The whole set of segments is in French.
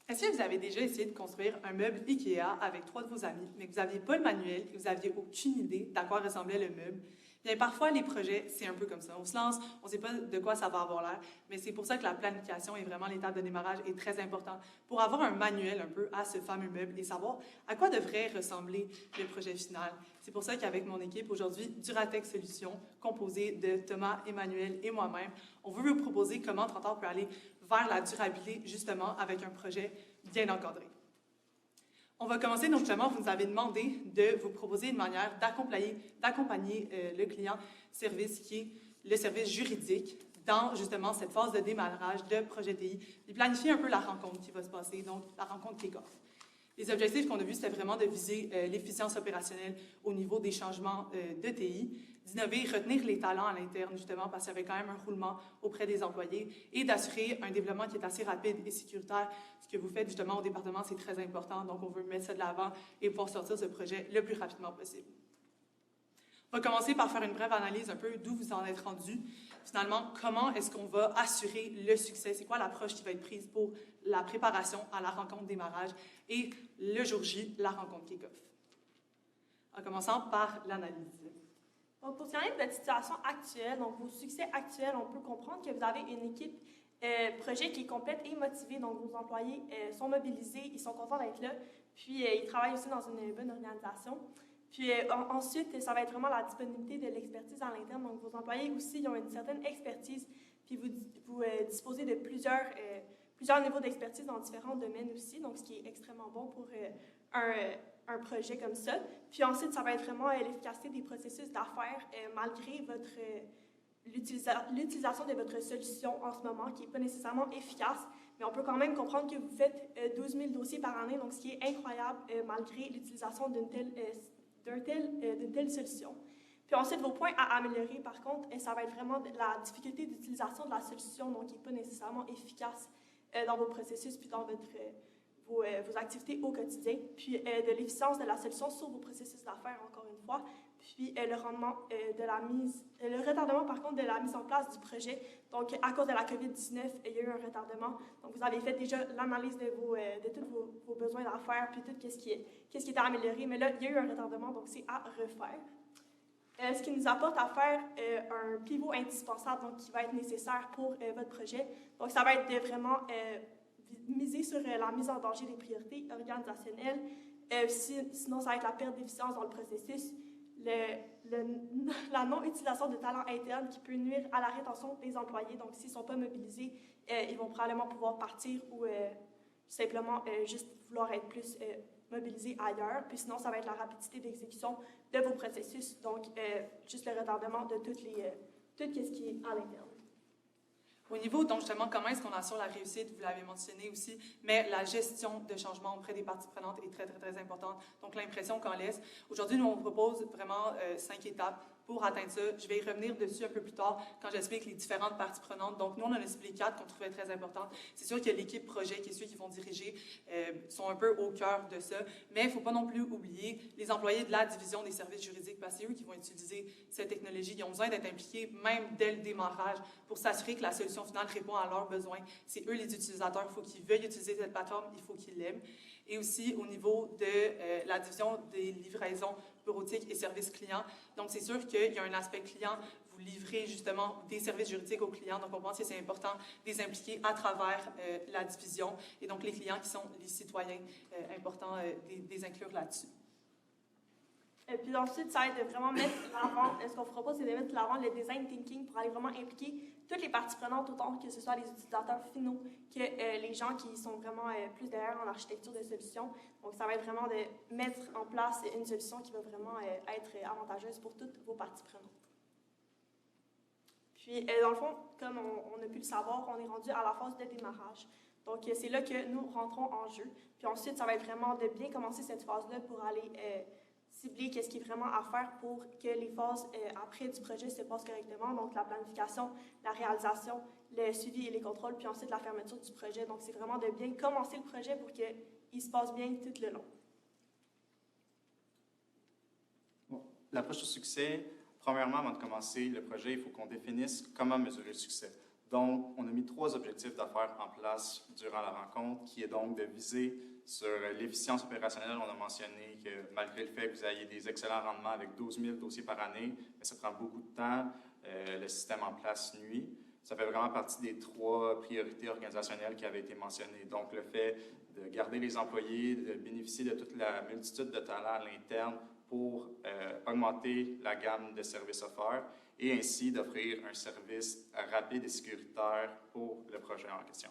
Est-ce que vous avez déjà essayé de construire un meuble IKEA avec 3 de vos amis, mais que vous n'aviez pas le manuel et vous n'aviez aucune idée d'à quoi ressemblait le meuble? Bien, parfois, les projets, c'est un peu comme ça. On se lance, on ne sait pas de quoi ça va avoir l'air, mais c'est pour ça que la planification est vraiment l'étape de démarrage est très importante pour avoir un manuel un peu à ce fameux meuble et savoir à quoi devrait ressembler le projet final. C'est pour ça qu'avec mon équipe, aujourd'hui, Duratec Solutions, composée de Thomas, Emmanuel et moi-même, on veut vous proposer comment Trentor peut aller vers la durabilité, justement, avec un projet bien encadré. On va commencer, donc justement, vous nous avez demandé de vous proposer une manière d'accompagner le client service qui est le service juridique dans justement cette phase de démarrage de projet TI, et planifier un peu la rencontre qui va se passer, donc la rencontre kick-off. Les objectifs qu'on a vus, c'était vraiment de viser l'efficience opérationnelle au niveau des changements de TI, d'innover, retenir les talents à l'interne, justement, parce qu'il y avait quand même un roulement auprès des employés, et d'assurer un développement qui est assez rapide et sécuritaire. Ce que vous faites justement au département, c'est très important, donc on veut mettre ça de l'avant et pouvoir sortir ce projet le plus rapidement possible. On va commencer par faire une brève analyse un peu d'où vous en êtes rendu. Finalement, comment est-ce qu'on va assurer le succès? C'est quoi l'approche qui va être prise pour la préparation à la rencontre démarrage et le jour J, la rencontre kick-off? En commençant par l'analyse. Donc, pour ce qui en est de votre situation actuelle, donc vos succès actuels, on peut comprendre que vous avez une équipe projet qui est complète et motivée. Donc, vos employés sont mobilisés, ils sont contents d'être là, puis ils travaillent aussi dans une bonne organisation. Puis ensuite, ça va être vraiment la disponibilité de l'expertise à l'interne. Donc, vos employés aussi, ils ont une certaine expertise, puis vous disposez de plusieurs niveaux d'expertise dans différents domaines aussi, donc ce qui est extrêmement bon pour un projet comme ça. Puis ensuite, ça va être vraiment l'efficacité des processus d'affaires malgré l'utilisation de votre solution en ce moment, qui n'est pas nécessairement efficace, mais on peut quand même comprendre que vous faites 12 000 dossiers par année, donc ce qui est incroyable malgré l'utilisation d'une telle solution. Puis ensuite, vos points à améliorer, par contre, ça va être vraiment la difficulté d'utilisation de la solution, donc qui n'est pas nécessairement efficace dans vos processus puis dans vos activités au quotidien, puis de l'efficience de la solution sur vos processus d'affaires, encore une fois, puis le retardement, par contre, de la mise en place du projet. Donc, à cause de la COVID-19, il y a eu un retardement. Donc, vous avez fait déjà l'analyse de tous vos besoins d'affaires, puis tout ce qui était amélioré, mais là, il y a eu un retardement, donc c'est à refaire. Ce qui nous apporte à faire un pivot indispensable, donc qui va être nécessaire pour votre projet. Donc, ça va être de vraiment miser sur la mise en danger des priorités organisationnelles. Sinon, ça va être la perte d'efficience dans le processus, la non-utilisation de talents internes qui peut nuire à la rétention des employés. Donc, s'ils ne sont pas mobilisés, ils vont probablement pouvoir partir ou simplement juste vouloir être plus mobilisés ailleurs. Puis sinon, ça va être la rapidité d'exécution de vos processus. Donc, juste le retardement de tout ce qui est à l'interne. Au niveau, donc justement, comment est-ce qu'on assure la réussite, vous l'avez mentionné aussi, mais la gestion de changement auprès des parties prenantes est très, très, très importante. Donc, l'impression qu'on laisse. Aujourd'hui, nous, on vous propose vraiment 5 étapes pour atteindre ça. Je vais y revenir dessus un peu plus tard quand j'explique les différentes parties prenantes. Donc, nous, on en a ciblé 4 qu'on trouvait très importantes. C'est sûr que l'équipe projet, qui est ceux qui vont diriger, sont un peu au cœur de ça, mais il ne faut pas non plus oublier les employés de la division des services juridiques, parce que c'est eux qui vont utiliser cette technologie. Ils ont besoin d'être impliqués, même dès le démarrage, pour s'assurer que la solution finale répond à leurs besoins. C'est eux les utilisateurs. Il faut qu'ils veuillent utiliser cette plateforme, il faut qu'ils l'aiment. Et aussi au niveau de la division des livraisons bureautiques et services clients. Donc, c'est sûr qu'il y a un aspect client. Vous livrez justement des services juridiques aux clients. Donc, on pense que c'est important de les impliquer à travers la division. Et donc, les clients qui sont les citoyens, important de les inclure là-dessus. Et puis ensuite, ça va être de vraiment mettre l'avant, ce qu'on vous propose, c'est de mettre l'avant le design thinking pour aller vraiment impliquer toutes les parties prenantes, autant que ce soit les utilisateurs finaux que les gens qui sont vraiment plus derrière en architecture de solutions. Donc, ça va être vraiment de mettre en place une solution qui va vraiment être avantageuse pour toutes vos parties prenantes. Puis, dans le fond, comme on a pu le savoir, on est rendu à la phase de démarrage. Donc, c'est là que nous rentrons en jeu. Puis ensuite, ça va être vraiment de bien commencer cette phase-là pour aller cibler qu'est-ce qui est vraiment à faire pour que les phases après du projet se passent correctement. Donc, la planification, la réalisation, le suivi et les contrôles, puis ensuite la fermeture du projet. Donc, c'est vraiment de bien commencer le projet pour qu'il se passe bien tout le long. Bon, l'approche au succès, premièrement, avant de commencer le projet, il faut qu'on définisse comment mesurer le succès. Donc, on a mis 3 objectifs d'affaires en place durant la rencontre, qui est donc de viser sur l'efficience opérationnelle. On a mentionné que malgré le fait que vous ayez des excellents rendements avec 12 000 dossiers par année, mais ça prend beaucoup de temps, le système en place nuit. Ça fait vraiment partie des 3 priorités organisationnelles qui avaient été mentionnées. Donc, le fait de garder les employés, de bénéficier de toute la multitude de talents à l'interne pour augmenter la gamme de services offerts et ainsi d'offrir un service rapide et sécuritaire pour le projet en question.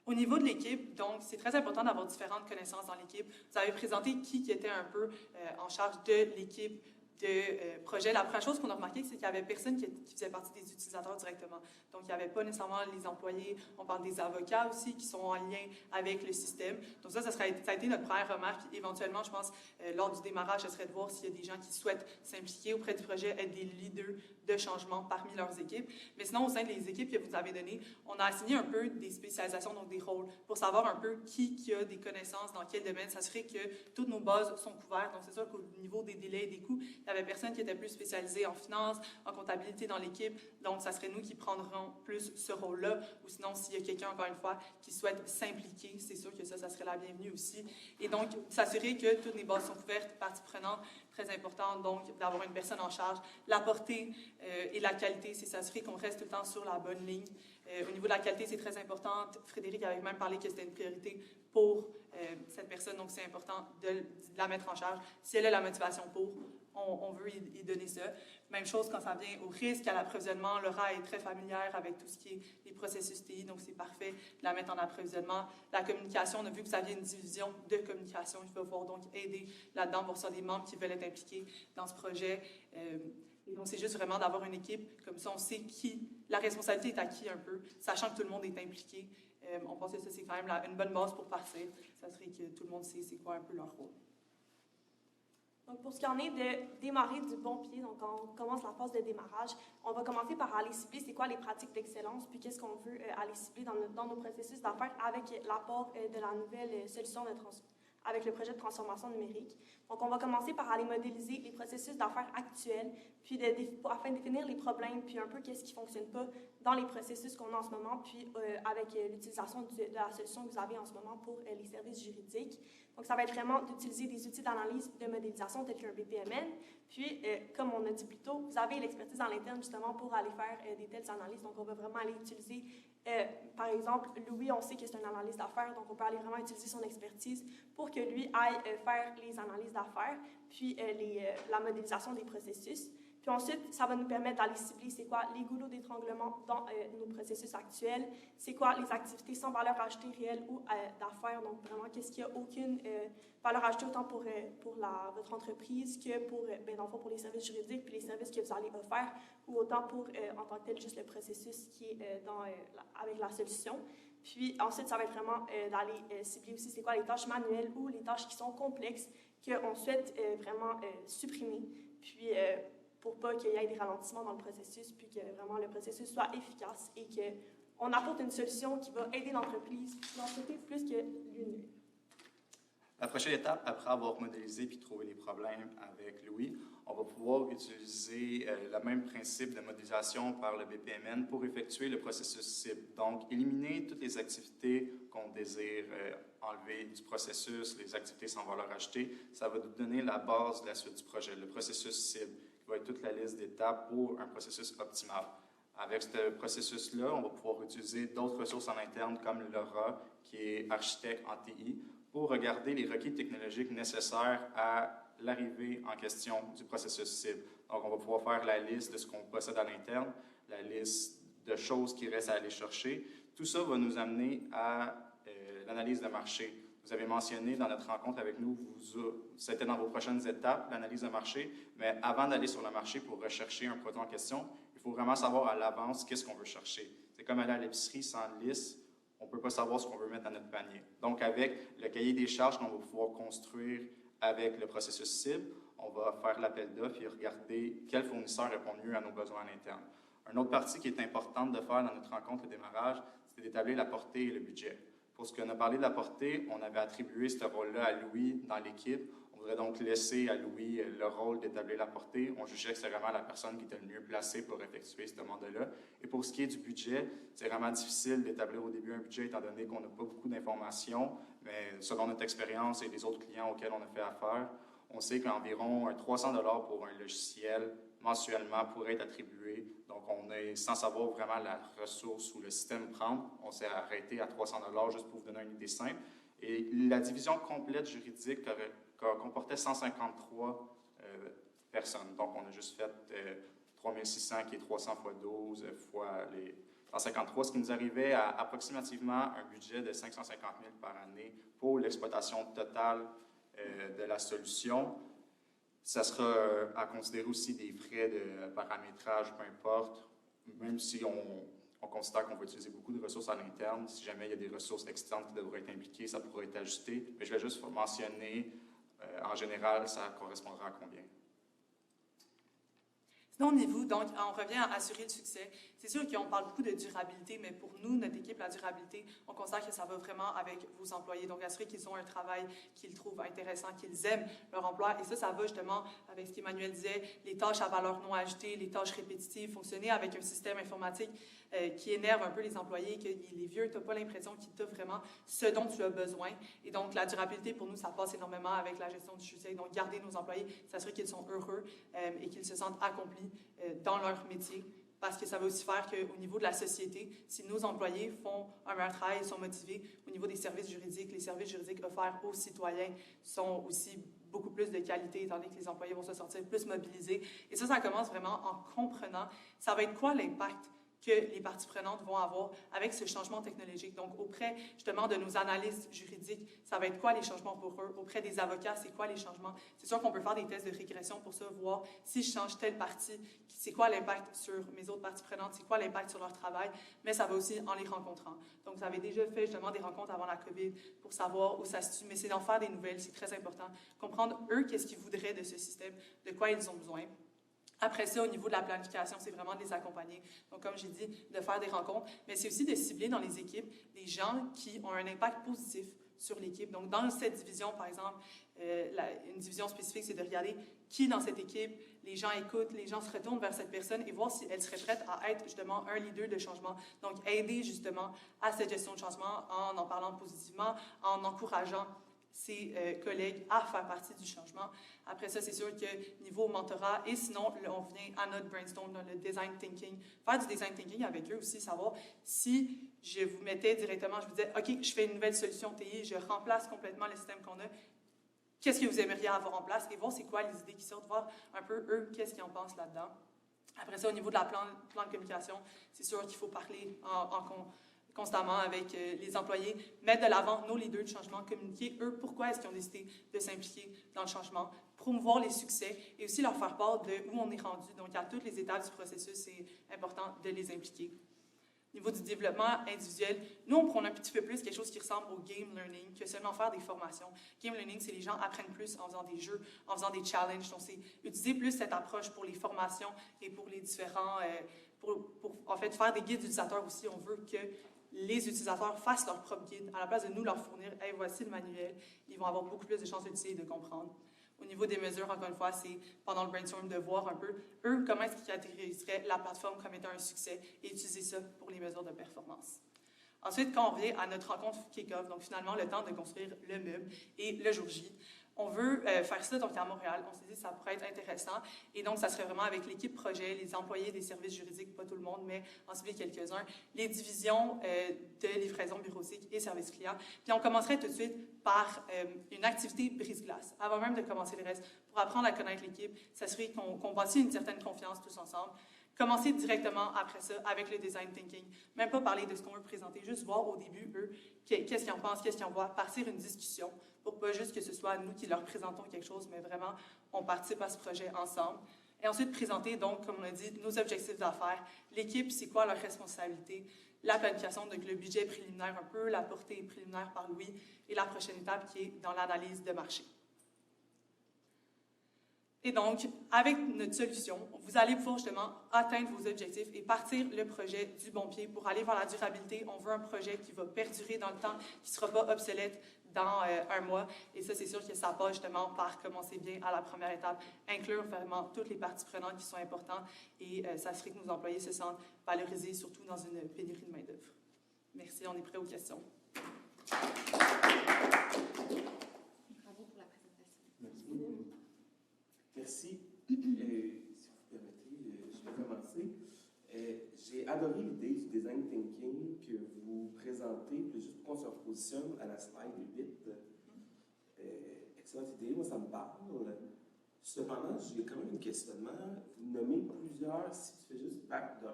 Au niveau de l'équipe, donc, c'est très important d'avoir différentes connaissances dans l'équipe. Vous avez présenté qui était un peu en charge de l'équipe de projet. La première chose qu'on a remarqué, c'est qu'il n'y avait personne qui faisait partie des utilisateurs directement. Donc, il n'y avait pas nécessairement les employés. On parle des avocats aussi qui sont en lien avec le système. Donc, ça a été notre première remarque. Éventuellement, je pense, lors du démarrage, ce serait de voir s'il y a des gens qui souhaitent s'impliquer auprès du projet, être des leaders de changement parmi leurs équipes. Mais sinon, au sein des équipes que vous avez données, on a assigné un peu des spécialisations, donc des rôles, pour savoir un peu qui a des connaissances dans quel domaine, s'assurer que toutes nos bases sont couvertes. Donc, c'est sûr qu'au niveau des délais et des coûts, il y avait personne qui était plus spécialisé en finance, en comptabilité dans l'équipe. Donc, ça serait nous qui prendrons plus ce rôle-là. Ou sinon, s'il y a quelqu'un, encore une fois, qui souhaite s'impliquer, c'est sûr que ça serait la bienvenue aussi. Et donc, s'assurer que toutes les bases sont couvertes, parties prenantes, très important, donc, d'avoir une personne en charge. La portée et la qualité, c'est s'assurer qu'on reste tout le temps sur la bonne ligne. Au niveau de la qualité, c'est très important. Frédéric avait même parlé que c'était une priorité pour cette personne, donc c'est important de la mettre en charge. Si elle a la motivation pour, on veut y donner ça. Même chose quand ça vient au risque, à l'approvisionnement. Laura est très familière avec tout ce qui est les processus TI, donc c'est parfait de la mettre en approvisionnement. La communication, on a vu que ça vient une division de communication. Il va pouvoir donc aider là-dedans pour ça des membres qui veulent être impliqués dans ce projet. Et donc, c'est juste vraiment d'avoir une équipe, comme ça on sait qui, la responsabilité est à qui un peu, sachant que tout le monde est impliqué. On pense que ça, c'est quand même une bonne base pour partir. Ça serait que tout le monde sait c'est quoi un peu leur rôle. Donc, pour ce qui en est de démarrer du bon pied, donc on commence la phase de démarrage, on va commencer par aller cibler c'est quoi les pratiques d'excellence, puis qu'est-ce qu'on veut aller cibler dans nos processus d'affaires avec l'apport de la nouvelle solution avec le projet de transformation numérique. Donc, on va commencer par aller modéliser les processus d'affaires actuels, puis afin de définir les problèmes, puis un peu qu'est-ce qui ne fonctionne pas dans les processus qu'on a en ce moment, puis avec l'utilisation de la solution que vous avez en ce moment pour les services juridiques. Donc, ça va être vraiment d'utiliser des outils d'analyse de modélisation tels qu'un BPMN. Puis, comme on a dit plus tôt, vous avez l'expertise en interne justement pour aller faire des telles analyses. Donc, on va vraiment aller utiliser, par exemple, Louis, on sait que c'est un analyste d'affaires, donc on peut aller vraiment utiliser son expertise pour que lui aille faire les analyses d'affaires, puis la modélisation des processus. Puis ensuite, ça va nous permettre d'aller cibler c'est quoi les goulots d'étranglement dans nos processus actuels, c'est quoi les activités sans valeur ajoutée réelle ou d'affaires, donc vraiment qu'est-ce qui n'a aucune valeur ajoutée autant pour votre entreprise que pour, dans le fond, pour les services juridiques puis les services que vous allez offrir ou autant pour, en tant que tel, juste le processus qui est avec la solution. Puis ensuite, ça va être vraiment d'aller cibler aussi c'est quoi les tâches manuelles ou les tâches qui sont complexes qu'on souhaite vraiment supprimer. Puis pour pas qu'il y ait des ralentissements dans le processus, puis que vraiment le processus soit efficace et qu'on apporte une solution qui va aider l'entreprise plus que l'une. La prochaine étape, après avoir modélisé puis trouvé les problèmes avec Louis, on va pouvoir utiliser le même principe de modélisation par le BPMN pour effectuer le processus cible. Donc, éliminer toutes les activités qu'on désire enlever du processus, les activités sans valeur ajoutée. Ça va nous donner la base de la suite du projet, le processus cible, qui va être toute la liste d'étapes pour un processus optimal. Avec ce processus-là, on va pouvoir utiliser d'autres ressources en interne comme Laura, qui est architecte en TI, pour regarder les requis technologiques nécessaires à l'arrivée en question du processus cible. Donc, on va pouvoir faire la liste de ce qu'on possède à l'interne, la liste de choses qui restent à aller chercher. Tout ça va nous amener à l'analyse de marché. Vous avez mentionné dans notre rencontre avec nous, c'était dans vos prochaines étapes, l'analyse de marché, mais avant d'aller sur le marché pour rechercher un produit en question, il faut vraiment savoir à l'avance qu'est-ce qu'on veut chercher. C'est comme aller à l'épicerie sans liste, on ne peut pas savoir ce qu'on veut mettre dans notre panier. Donc, avec le cahier des charges qu'on va pouvoir construire avec le processus cible, on va faire l'appel d'offres et regarder quel fournisseur répond mieux à nos besoins à l'interne. Une autre partie qui est importante de faire dans notre rencontre de démarrage, c'est d'établir la portée et le budget. Pour ce qu'on a parlé de la portée, on avait attribué ce rôle-là à Louis dans l'équipe. On pourrait donc laisser à Louis le rôle d'établir la portée. On jugeait que c'est vraiment la personne qui était le mieux placée pour effectuer ce mandat-là. Et pour ce qui est du budget, c'est vraiment difficile d'établir au début un budget étant donné qu'on n'a pas beaucoup d'informations, mais selon notre expérience et les autres clients auxquels on a fait affaire, on sait qu'environ 300 $ pour un logiciel mensuellement pourrait être attribué. Donc, on est sans savoir vraiment la ressource ou le système prendre. On s'est arrêté à 300 $ juste pour vous donner une idée simple. Et la division complète juridique comportait 153 personnes. Donc, on a juste fait 3600 qui est 300 fois 12 fois les 153, ce qui nous arrivait à approximativement un budget de 550 000 par année pour l'exploitation totale de la solution. Ça sera à considérer aussi des frais de paramétrage, peu importe, même si on considère qu'on va utiliser beaucoup de ressources à l'interne. Si jamais il y a des ressources externes qui devraient être impliquées, ça pourrait être ajusté. Mais je vais juste mentionner, en général, ça correspondra à combien. Sinon, au niveau, donc, on revient à assurer le succès. C'est sûr qu'on parle beaucoup de durabilité, mais pour nous, notre équipe, la durabilité, on considère que ça va vraiment avec vos employés. Donc, assurer qu'ils ont un travail qu'ils trouvent intéressant, qu'ils aiment leur emploi. Et ça va justement avec ce qu'Emmanuel disait, les tâches à valeur non ajoutée, les tâches répétitives, fonctionner avec un système informatique qui énerve un peu les employés, qu'il est vieux, tu n'as pas l'impression qu'il t'offre vraiment ce dont tu as besoin. Et donc, la durabilité, pour nous, ça passe énormément avec la gestion du succès. Donc, garder nos employés, s'assurer qu'ils sont heureux et qu'ils se sentent accomplis dans leur métier. Parce que ça va aussi faire qu'au niveau de la société, si nos employés font un meilleur travail, sont motivés, au niveau des services juridiques, les services juridiques offerts aux citoyens sont aussi beaucoup plus de qualité, étant donné que les employés vont se sentir plus mobilisés. Et ça commence vraiment en comprenant ça va être quoi l'impact que les parties prenantes vont avoir avec ce changement technologique. Donc, auprès, justement, de nos analystes juridiques, ça va être quoi les changements pour eux? Auprès des avocats, c'est quoi les changements? C'est sûr qu'on peut faire des tests de régression pour ça, voir si je change telle partie, c'est quoi l'impact sur mes autres parties prenantes, c'est quoi l'impact sur leur travail, mais ça va aussi en les rencontrant. Donc, vous avez déjà fait, justement, des rencontres avant la COVID pour savoir où ça se situe, mais c'est d'en faire des nouvelles, c'est très important. Comprendre, eux, qu'est-ce qu'ils voudraient de ce système, de quoi ils ont besoin. Après ça, au niveau de la planification, c'est vraiment de les accompagner. Donc, comme j'ai dit, de faire des rencontres, mais c'est aussi de cibler dans les équipes des gens qui ont un impact positif sur l'équipe. Donc, dans cette division, par exemple, une division spécifique, c'est de regarder qui dans cette équipe, les gens écoutent, les gens se retournent vers cette personne et voir si elle serait prête à être justement un leader de changement. Donc, aider justement à cette gestion de changement en parlant positivement, en encourageant ses collègues à faire partie du changement. Après ça, c'est sûr que niveau mentorat, et sinon, on vient à notre brainstorm, dans le design thinking. Faire du design thinking avec eux aussi, savoir si je vous mettais directement, je vous disais, OK, je fais une nouvelle solution TI, je remplace complètement le système qu'on a. Qu'est-ce que vous aimeriez avoir en place? Et voir c'est quoi les idées qui sortent, voir un peu eux, qu'est-ce qu'ils en pensent là-dedans. Après ça, au niveau de la plan de communication, c'est sûr qu'il faut parler constamment avec les employés, mettre de l'avant nos leaders de changement, communiquer eux pourquoi est-ce qu'ils ont décidé de s'impliquer dans le changement, promouvoir les succès et aussi leur faire part de où on est rendu. Donc, à toutes les étapes du processus, c'est important de les impliquer. Au niveau du développement individuel, nous, on prend un petit peu plus quelque chose qui ressemble au game learning que seulement faire des formations. Game learning, c'est les gens apprennent plus en faisant des jeux, en faisant des challenges. Donc, c'est utiliser plus cette approche pour les formations et pour les différents... pour en fait, faire des guides utilisateurs aussi. On veut que les utilisateurs fassent leur propre guide à la place de nous leur fournir « Hey, voici le manuel ». Ils vont avoir beaucoup plus de chances d'utiliser et de comprendre. Au niveau des mesures, encore une fois, c'est pendant le brainstorm de voir un peu, eux, comment est-ce qu'ils caractériseraient la plateforme comme étant un succès et utiliser ça pour les mesures de performance. Ensuite, quand on revient à notre rencontre kick-off, donc finalement le temps de construire le meuble et le jour J, on veut faire ça donc à Montréal. On s'est dit que ça pourrait être intéressant. Et donc, ça serait vraiment avec l'équipe projet, les employés des services juridiques, pas tout le monde, mais en cibler quelques-uns, les divisions de livraison bureautique et services clients. Puis, on commencerait tout de suite par une activité brise-glace, avant même de commencer le reste, pour apprendre à connaître l'équipe, s'assurer qu'on bâtit une certaine confiance tous ensemble. Commencer directement après ça avec le design thinking. Même pas parler de ce qu'on veut présenter, juste voir au début, eux, qu'est-ce qu'ils en pensent, qu'est-ce qu'ils en voient, partir une discussion pour pas juste que ce soit nous qui leur présentons quelque chose, mais vraiment, on participe à ce projet ensemble. Et ensuite, présenter, donc, comme on a dit, nos objectifs d'affaires, l'équipe, c'est quoi leur responsabilité, la planification, donc le budget préliminaire un peu, la portée préliminaire par Louis, et la prochaine étape qui est dans l'analyse de marché. Et donc, avec notre solution, vous allez pouvoir justement atteindre vos objectifs et partir le projet du bon pied pour aller vers la durabilité. On veut un projet qui va perdurer dans le temps, qui ne sera pas obsolète dans un mois. Et ça, c'est sûr que ça passe justement par commencer bien à la première étape, inclure vraiment toutes les parties prenantes qui sont importantes et s'assurer que nos employés se sentent valorisés, surtout dans une pénurie de main-d'œuvre. Merci, on est prêt aux questions. Bravo pour la présentation. Merci. Merci. Si vous permettez, je vais commencer. J'ai adoré l'idée du design thinking que vous présentez, puis juste qu'on se repositionne à la slide 8. Excellente idée, moi ça me parle. Cependant, j'ai quand même un questionnement. Vous nommez plusieurs, si tu fais juste bac de 1,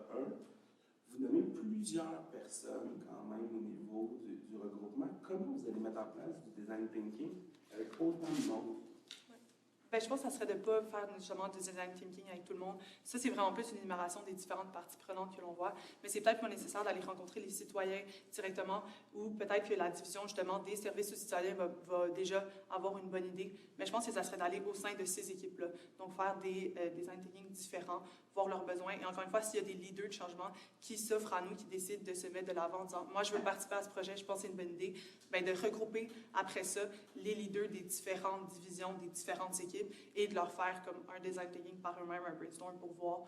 vous nommez plusieurs personnes quand même au niveau du regroupement. Comment vous allez mettre en place du design thinking avec autant de monde? Bien, je pense que ça serait de ne pas faire justement du design thinking avec tout le monde. Ça, c'est vraiment plus une énumération des différentes parties prenantes que l'on voit. Mais c'est peut-être pas nécessaire d'aller rencontrer les citoyens directement ou peut-être que la division justement des services aux citoyens va déjà avoir une bonne idée. Mais je pense que ça serait d'aller au sein de ces équipes-là. Donc, faire des design thinking différents, voir leurs besoins. Et encore une fois, s'il y a des leaders de changement qui s'offrent à nous, qui décident de se mettre de l'avant en disant « Moi, je veux participer à ce projet, je pense que c'est une bonne idée », bien, de regrouper après ça les leaders des différentes divisions, des différentes équipes et de leur faire comme un design thinking par eux-mêmes, un brainstorm pour voir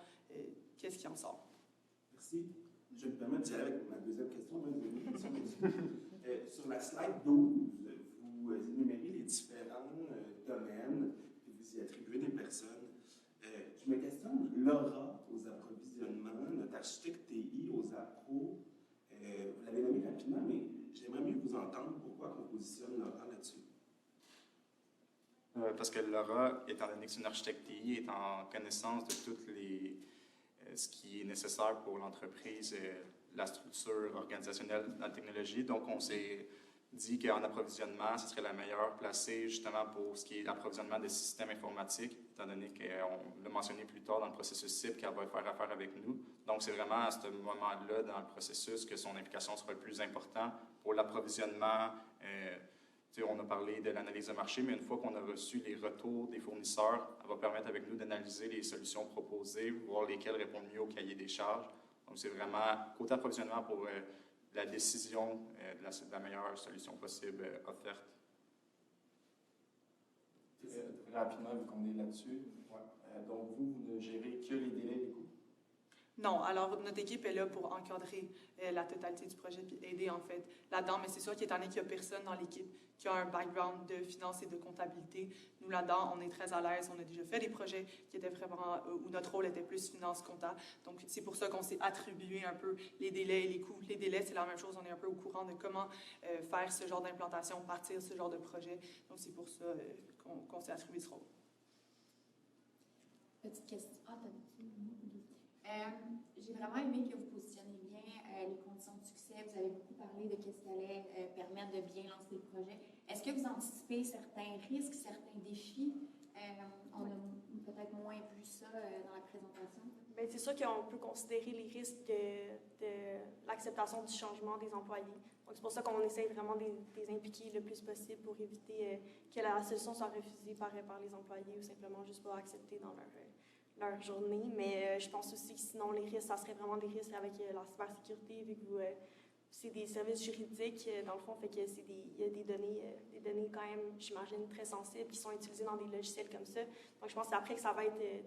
qu'est-ce qui en sort. Merci. Je me permets d'y aller avec ma deuxième question. Sur la slide 12, vous énumérez les différents domaines et vous y attribuez des personnes. Je me questionne, Laura aux approvisionnements, notre architecte TI aux appros, vous l'avez nommé rapidement, mais j'aimerais mieux vous entendre pourquoi on positionne Laura là-dessus. Parce que Laura, étant donné que c'est une architecte TI, est en connaissance de toutes les, ce qui est nécessaire pour l'entreprise, la structure organisationnelle dans la technologie. Donc, on s'est dit qu'en approvisionnement, ce serait la meilleure placée justement pour ce qui est l'approvisionnement des systèmes informatiques, étant donné qu'on l'a mentionné plus tard dans le processus cible qu'elle va faire affaire avec nous. Donc, c'est vraiment à ce moment-là dans le processus que son implication sera le plus importante pour l'approvisionnement. On a parlé de l'analyse de marché, mais une fois qu'on a reçu les retours des fournisseurs, elle va permettre avec nous d'analyser les solutions proposées, voir lesquelles répondent mieux au cahier des charges. Donc, c'est vraiment côté approvisionnement pour la décision de la meilleure solution possible offerte. Très rapidement, vu qu'on est là-dessus, donc vous ne gérez que les délais et les coûts? Non, alors notre équipe est là pour encadrer la totalité du projet et aider en fait là-dedans, mais c'est sûr qu'étant donné qu'il n'y a personne dans l'équipe qui a un background de finance et de comptabilité, nous là-dedans, on est très à l'aise, on a déjà fait des projets qui étaient vraiment, où notre rôle était plus finance-compta, donc c'est pour ça qu'on s'est attribué un peu les délais et les coûts. Les délais, c'est la même chose, on est un peu au courant de comment faire ce genre d'implantation, partir ce genre de projet, donc c'est pour ça qu'on s'est attribué ce rôle. Petite question. Ah, t'as j'ai vraiment aimé que vous positionnez bien les conditions de succès. Vous avez beaucoup parlé de ce qui allait permettre de bien lancer le projet. Est-ce que vous anticipez certains risques, certains défis? On a peut-être moins vu ça dans la présentation. Bien, c'est sûr qu'on peut considérer les risques de l'acceptation du changement des employés. Donc, c'est pour ça qu'on essaie vraiment de les impliquer le plus possible pour éviter que la solution soit refusée par les employés ou simplement juste pas acceptée dans leur journée. Mais je pense aussi que sinon, les risques, ça serait vraiment des risques avec la cybersécurité, vu que c'est des services juridiques, dans le fond, fait que il y a des données quand même, j'imagine, très sensibles qui sont utilisées dans des logiciels comme ça. Donc, je pense qu'après que ça va être des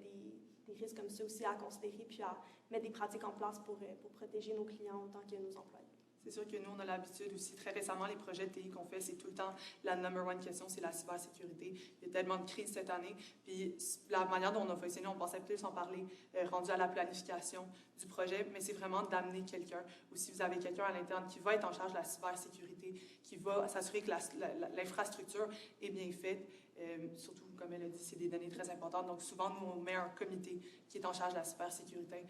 risques comme ça aussi à considérer, puis à mettre des pratiques en place pour protéger nos clients autant que nos employés. C'est sûr que nous, on a l'habitude aussi, très récemment, les projets de TI qu'on fait, c'est tout le temps la number one question, c'est la cybersécurité. Il y a tellement de crises cette année. Puis la manière dont on a fonctionné, on pensait plus en parler rendu à la planification du projet, mais c'est vraiment d'amener quelqu'un, ou si vous avez quelqu'un à l'interne qui va être en charge de la cybersécurité, qui va s'assurer que l'infrastructure est bien faite. Surtout, comme elle a dit, c'est des données très importantes. Donc, souvent, nous, on met un comité qui est en charge de la cybersécurité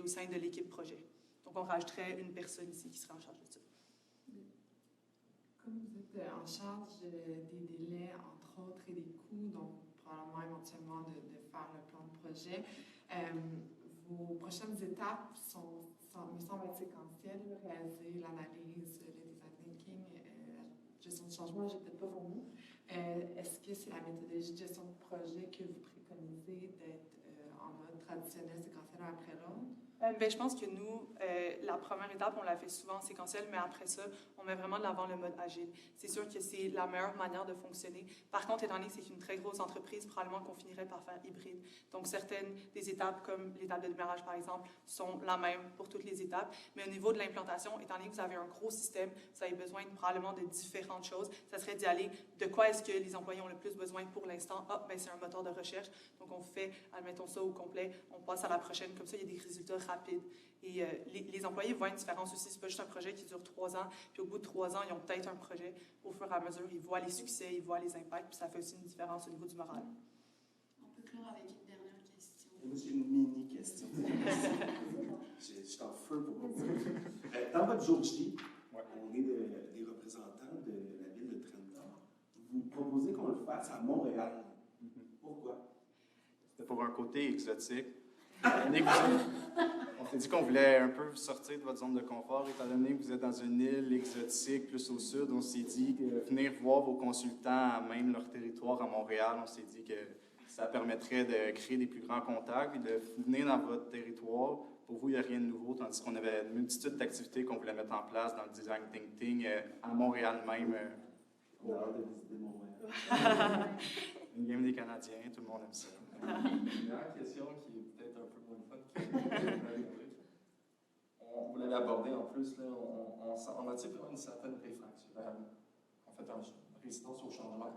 au sein de l'équipe projet. Donc, on rajouterait une personne ici qui serait en charge de ça. Comme vous êtes en charge des délais, entre autres, et des coûts, donc probablement éventuellement de faire le plan de projet, vos prochaines étapes me semblent être séquentielles, réaliser l'analyse, le design thinking, la gestion du changement, j'ai peut-être pas vos mots. Est-ce que c'est la méthodologie de gestion de projet que vous préconisez d'être en mode traditionnel, séquentiel un après l'autre? Ben, je pense que nous, la première étape, on la fait souvent en séquentiel, mais après ça, on met vraiment de l'avant le mode agile. C'est sûr que c'est la meilleure manière de fonctionner. Par contre, étant donné que c'est une très grosse entreprise, probablement qu'on finirait par faire hybride. Donc, certaines des étapes, comme l'étape de démarrage, par exemple, sont la même pour toutes les étapes. Mais au niveau de l'implantation, étant donné que vous avez un gros système, vous avez besoin probablement de différentes choses. Ça serait d'y aller de quoi est-ce que les employés ont le plus besoin pour l'instant. Ah, ben c'est un moteur de recherche. Donc, on fait, admettons ça au complet, on passe à la prochaine. Comme ça, il y a des résultats rapides. Et les employés voient une différence aussi. C'est pas juste un projet qui dure 3 ans, puis au bout de 3 ans, ils ont peut-être un projet. Au fur et à mesure, ils voient les succès, ils voient les impacts, puis ça fait aussi une différence au niveau du moral. On peut clore avec une dernière question. Moi, j'ai une mini-question. Je suis en feu pour vous. Dans votre jour J, on est des représentants de la ville de Trenton. Vous proposez qu'on le fasse à Montréal. Pourquoi? C'était pour un côté exotique. On s'est dit qu'on voulait un peu sortir de votre zone de confort, étant donné que vous êtes dans une île exotique plus au sud. On s'est dit que venir voir vos consultants à même leur territoire à Montréal, on s'est dit que ça permettrait de créer des plus grands contacts et de venir dans votre territoire. Pour vous, il n'y a rien de nouveau, tandis qu'on avait une multitude d'activités qu'on voulait mettre en place dans le design thinking à Montréal même. On a hâte de visiter Montréal. Une game des Canadiens, tout le monde aime ça. Une dernière question qui est peut-être un peu moins fun que vous l'avez abordé en plus, là, on a vraiment une certaine réfraction. En fait, une résistance au changement,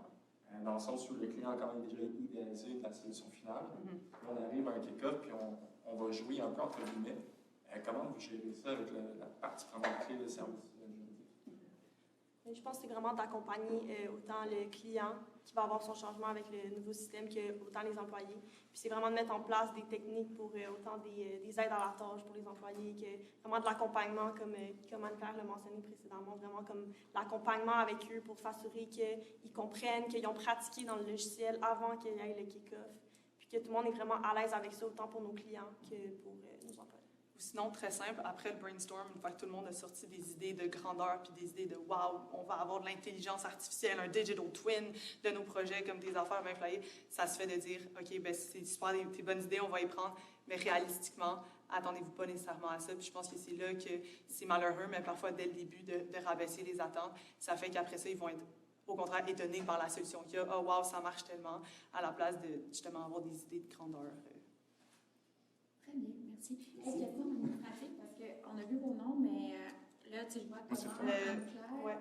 dans le sens où le client a quand même déjà idéalisé la solution finale. Puis on arrive à un kick-off, puis on va jouer un peu entre guillemets. Comment vous gérez ça avec la partie vraiment clé de service? Je pense que c'est vraiment d'accompagner autant le client qui va avoir son changement avec le nouveau système que autant les employés. Puis c'est vraiment de mettre en place des techniques pour autant des aides à la tâche pour les employés, que vraiment de l'accompagnement, comme Anne-Claire l'a mentionné précédemment, vraiment comme l'accompagnement avec eux pour s'assurer qu'ils comprennent, qu'ils ont pratiqué dans le logiciel avant qu'il y ait le kick-off. Puis que tout le monde est vraiment à l'aise avec ça, autant pour nos clients que pour nos employés. Ou sinon, très simple, après le brainstorm, une fois que tout le monde a sorti des idées de grandeur puis des idées de « wow, on va avoir de l'intelligence artificielle, un digital twin de nos projets comme des affaires bien flyées », ça se fait de dire « OK, ben c'est super tes bonnes idées, on va y prendre, mais réalistiquement, attendez-vous pas nécessairement à ça. » Puis je pense que c'est là que c'est malheureux, mais parfois dès le début, de rabaisser les attentes. Ça fait qu'après ça, ils vont être au contraire étonnés par la solution qu'il y a. « Oh wow, ça marche tellement », à la place de justement avoir des idées de grandeur. Très bien, merci. Est-ce question administrative? Parce qu'on a vu vos noms, mais là, tu sais, je vois que Oui.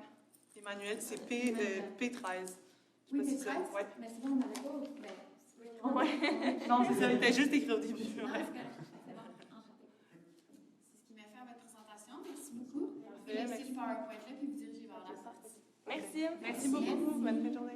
Emmanuel, c'est P13. Oui, P13? P13? Mais c'est bon, on n'avait pas. Ouais. Non, c'est ça, il était juste écrit au début. Non, c'est correct. C'est bon, enchanté. C'est ce qui m'a fait à votre présentation. Merci beaucoup. Vous pouvez laisser le PowerPoint là, puis vous dirigez vers la sortie. Merci. Merci beaucoup. Bonne fin de journée.